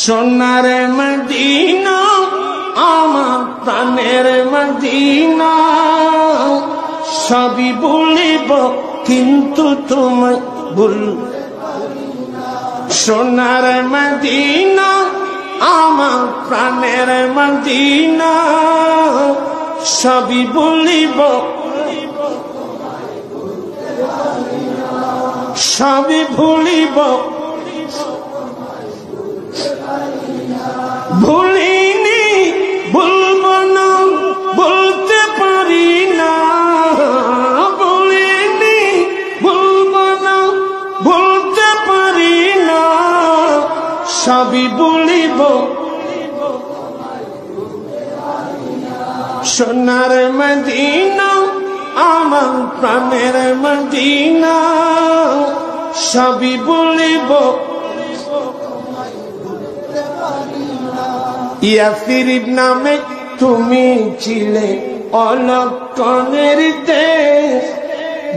সোনার মদিনা আমার প্রাণের মদিনা, সবই বলিব কিন্তু তোমায় ভুলতে পারি না। সোনার মদিনা আমার প্রাণের মদিনা, সবই বলিব সবই ভুলিব, ভুলিনি ভুলব না বলতে পারি না, ভুলিনি ভুলব না বলতে পারি না, সবই ভুলিব। সোনার মদিনা আমার প্রাণের মদিনা, সবই ভুলিব। ইয়াসরিব নামে তুমি ছিলে অলক্ষণের দেশ,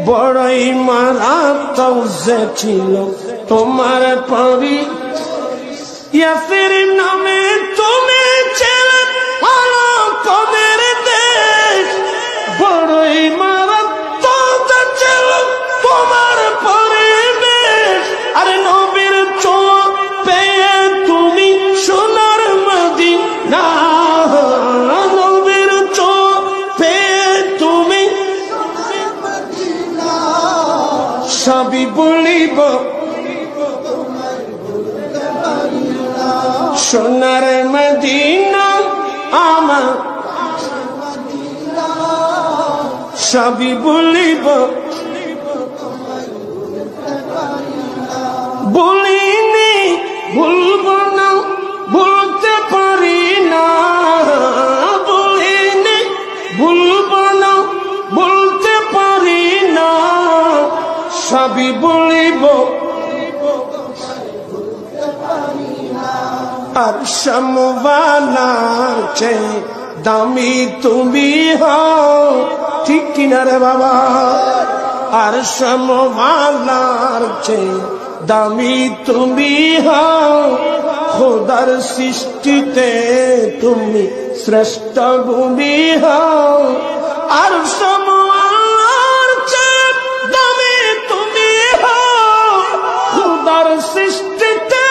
বড়ই মারাত্মক যে ছিল তোমার পরি। ইয়াসরিব নামে তুমি ছিলে অলক্ষণের দেশ, বড়ই মারাত্মক যে ছিল তোমার পরিবেশ। আরে নবীর চোখ পেয়ে তুমি সোনার মদিনা, নবীর চোখ পেয়ে তুমি সবই বলিব। সোনার মদিনা আমার সবই বলিব, বলিনি ভুলব না বলতে পারি না, বলিনি ভুলব না বলতে পারি না, সবই বলিব। আর সমবালার চেয়ে দামি তুমি হও, ঠিক কিনা রে বাবা? আর সমবালার চেয়ে দামি তুমি হও, খোদার সৃষ্টিতে তুমি শ্রেষ্ঠ ভূমি হও। আর সমবালার চেয়ে দামি তুমি হও, খোদার সৃষ্টিতে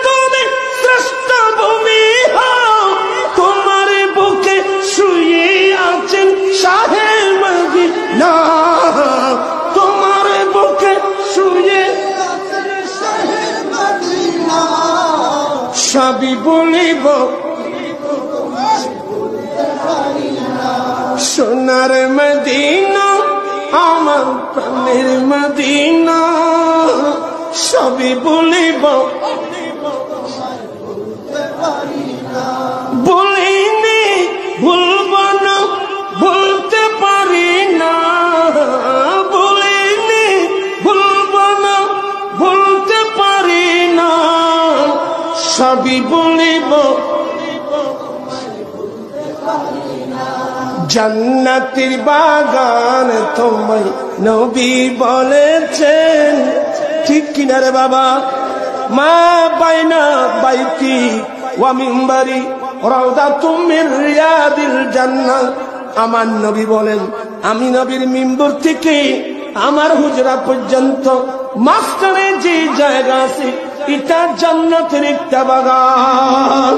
তুমি শ্রেষ্ঠ ভূমি হও। তোমার বুকে শুয়ে আছেন শাহে মদিনা, তোমার বুকে শুয়ে সবই বলিব। সোনার মদিনা আমার প্রাণের মদিনা, সবই বলিব, বলিনি ভুলব না বলতে পারি না, বলিনি ভুলব না বলতে পারি না, সবই বলিব। জান্নাতের বাগান তোমায় নবী বলেছেন, ঠিক কিনা রে বাবা? মা বাইনা বাইতি ওয়া মিম্বারি রাউদাতুম মির রিয়াদিল জান্নাহ। আমার নবী বলেন, আমি নবীর মিম্বর থেকে আমার হুজরা পর্যন্ত মাঝখানে যে জায়গা আছে এটা জান্নাতের একটা বাগান।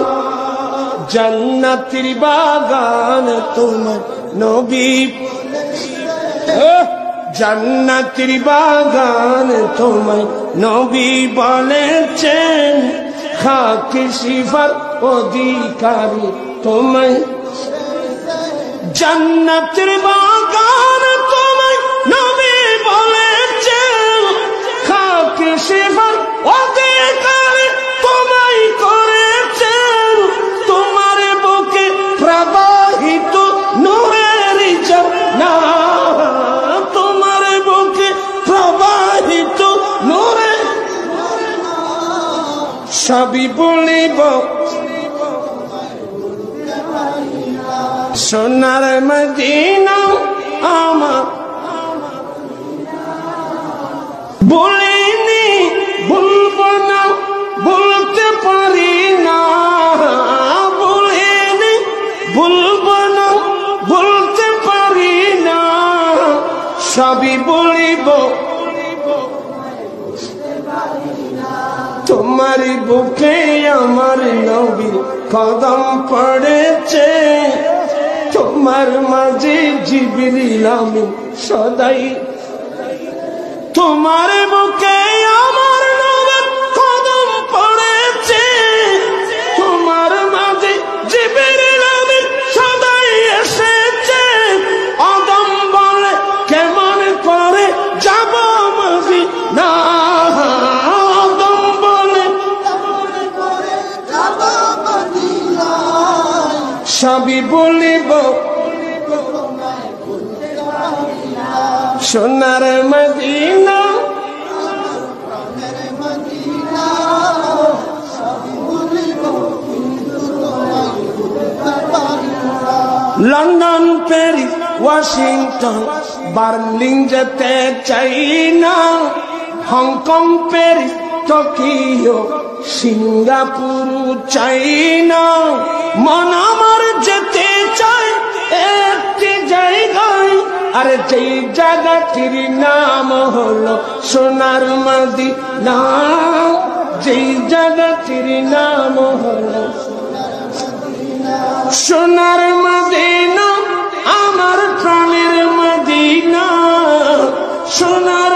জান্নাতের বাগান তোমার নবী, জান্নাতের বাগান তোমায় নবী বলেছেন, খাকি সিফার অধিকারী তোমায়। জান্নাতের বাগান তোমায় নবী বলেছেন, খাকি সিফার অধিকারী তোমায় করেছেন। তোমার বুকে প্রবাহিত নূরের ঝর্ণা, তোমার বুকে প্রবাহিত নূরে, সবই বলিব। সোনার মদিনা আমার বলিনি ভুলব না বলতে পারি না, সবই বলিব তোমারই বুকে আমার নবীর কদম পড়েছে তোমার মাঝে জিবরিল আমিন সদাই তোমার বুকে আমার নবীর কদম পড়েছে তোমার মাঝে জিবরিল আমিন সদাই এসেছে আদম বলে কেমন করে যাব মদিনা আদম বলে সবই বলিব সোনার Medina London Paris Washington Berlin যেতে চাই না হংকং প্যারিস টোকিও সিঙ্গাপুর চাই না মন আমার যেতে চাই একটি জায়গায় আর যেই জায়গাটির নাম হলো সোনার মদিনা যেই জায়গাটির নাম হলো সোনার মদিনা আমার প্রাণের মদিনা সোনার